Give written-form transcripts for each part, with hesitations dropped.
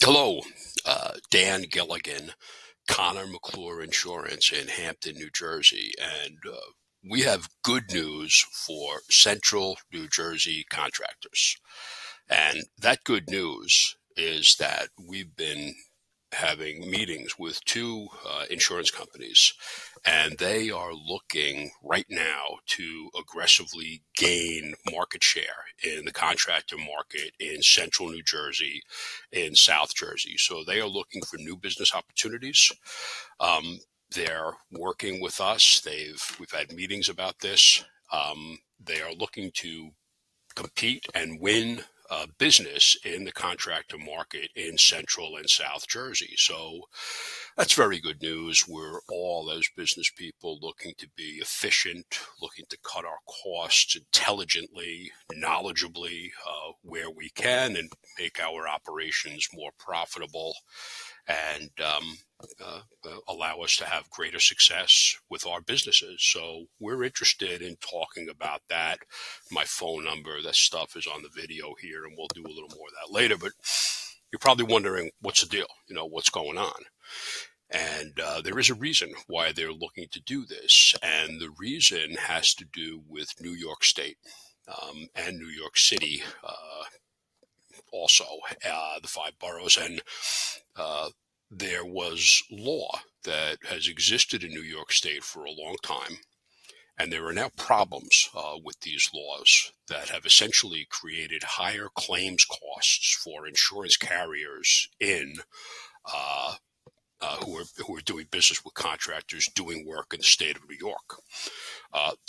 Hello, Dan Gilligan, Connor-McClure Insurance in Hampton, New Jersey, and we have good news for Central New Jersey contractors. And that good news is that we've been having meetings with two insurance companies, and they are looking right now to aggressively gain market share in the contractor market in central New Jersey, in South Jersey. So they are looking for new business opportunities. Um, they're working with us. We've had meetings about this. They are looking to compete and win business in the contractor market in Central and South Jersey. So that's very good news. We're all, as business people, looking to be efficient, looking to cut our costs intelligently, knowledgeably, where we can, and make our operations more profitable and allow us to have greater success with our businesses. So we're interested in talking about that. My phone number, that stuff is on the video here, and we'll do a little more of that later. But you're probably wondering, what's the deal? What's going on? And there is a reason why they're looking to do this. And the reason has to do with New York State and New York City, also, the five boroughs. And there was law that has existed in New York State for a long time. And there are now problems with these laws that have essentially created higher claims costs for insurance carriers uh, who are doing business with contractors doing work in the state of New York.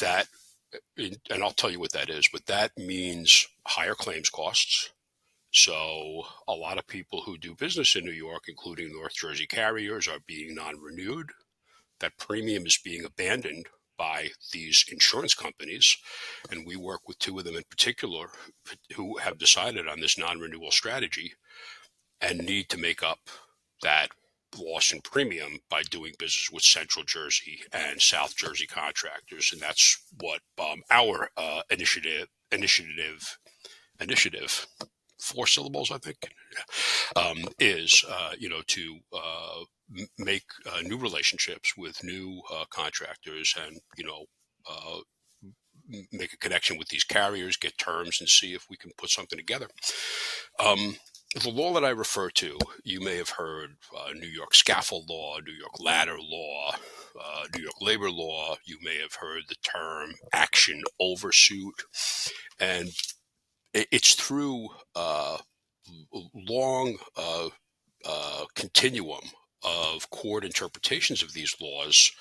That, and I'll tell you what that is, but that means higher claims costs. So a lot of people who do business in New York, including North Jersey carriers, are being non-renewed. That premium is being abandoned by these insurance companies. And we work with two of them in particular who have decided on this non-renewal strategy and need to make up that loss in premium by doing business with Central Jersey and South Jersey contractors. And that's what our initiative, four syllables, I think, is, to make new relationships with new contractors and, uh, make a connection with these carriers, get terms, and see if we can put something together. The law that I refer to, you may have heard New York scaffold law, New York ladder law, New York labor law. You may have heard the term action oversuit. And it's through long continuum of court interpretations of these laws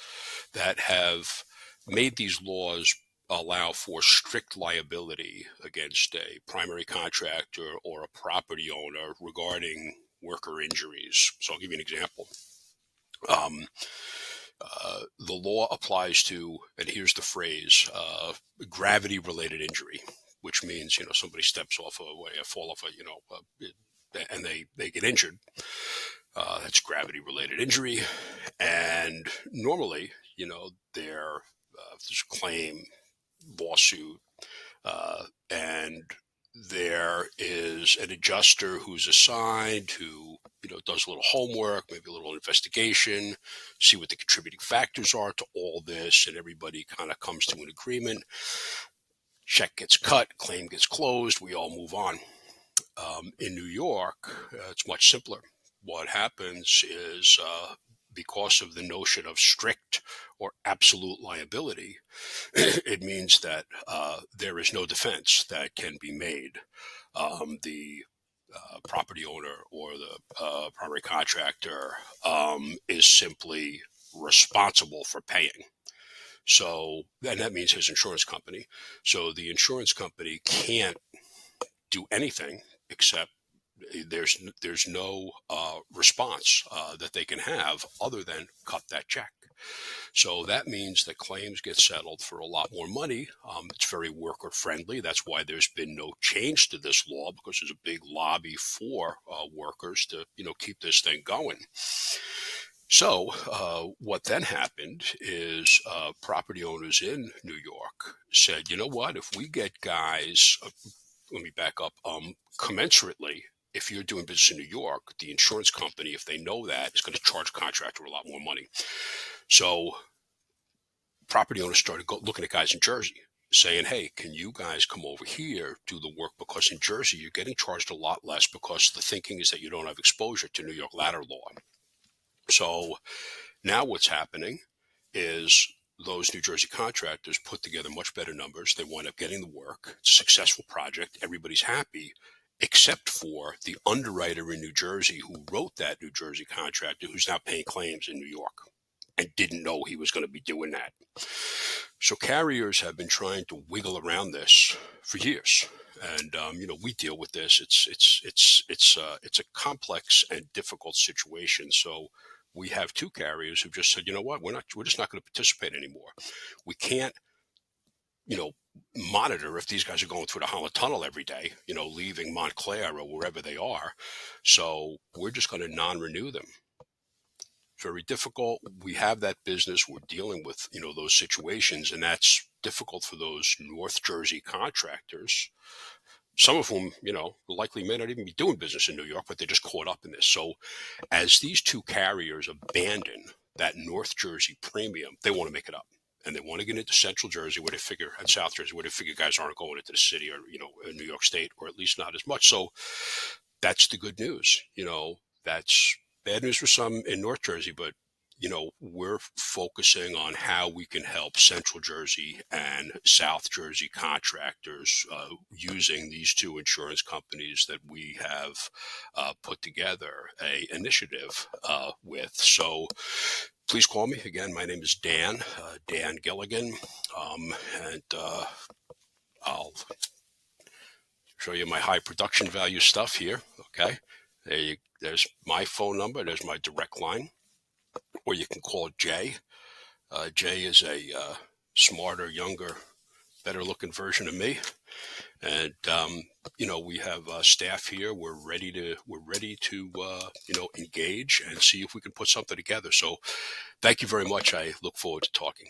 that have made these laws allow for strict liability against a primary contractor or a property owner regarding worker injuries. So I'll give you an example. Um, the law applies to, and here's the phrase, gravity-related injury, which means, somebody steps off fall off and they get injured. That's gravity-related injury. And normally, there's a claim, lawsuit, and there is an adjuster who's assigned who, does a little homework, maybe a little investigation, see what the contributing factors are to all this, and everybody kind of comes to an agreement. Check gets cut, claim gets closed, we all move on. In New York, it's much simpler. What happens is, because of the notion of strict or absolute liability, it means that there is no defense that can be made. The property owner or the primary contractor is simply responsible for paying. So, and that means his insurance company. So the insurance company can't do anything except there's no response that they can have other than cut that check. So that means that claims get settled for a lot more money. It's very worker friendly. That's why there's been no change to this law, because there's a big lobby for workers to keep this thing going. So what then happened is property owners in New York said, you know what, if we get guys, let me back up, commensurately if you're doing business in New York, the insurance company, if they know that, is going to charge a contractor a lot more money. So property owners started looking at guys in Jersey saying, hey, can you guys come over here, do the work? Because in Jersey, you're getting charged a lot less because the thinking is that you don't have exposure to New York ladder law. So now what's happening is those New Jersey contractors put together much better numbers. They wind up getting the work. It's a successful project. Everybody's happy, except for the underwriter in New Jersey who wrote that New Jersey contractor who's now paying claims in New York and didn't know he was going to be doing that. So carriers have been trying to wiggle around this for years. And we deal with this. It's a complex and difficult situation. So we have two carriers who just said, you know what, we're just not going to participate anymore. We can't, monitor if these guys are going through the Holland Tunnel every day, leaving Montclair or wherever they are. So we're just going to non-renew them. Very difficult. We have that business. We're dealing with, those situations, and that's difficult for those North Jersey contractors. Some of whom, likely may not even be doing business in New York, but they're just caught up in this. So as these two carriers abandon that North Jersey premium, they want to make it up. And they want to get into Central Jersey where they figure, and South Jersey where they figure guys aren't going into the city or, in New York State, or at least not as much. So that's the good news. That's bad news for some in North Jersey, but we're focusing on how we can help Central Jersey and South Jersey contractors using these two insurance companies that we have put together a initiative with. So please call me. Again, my name is Dan Gilligan, and I'll show you my high production value stuff here. Okay. There's my phone number. There's my direct line. Or you can call Jay. Jay is a smarter, younger, better-looking version of me, and we have staff here. We're ready to engage and see if we can put something together. So, thank you very much. I look forward to talking.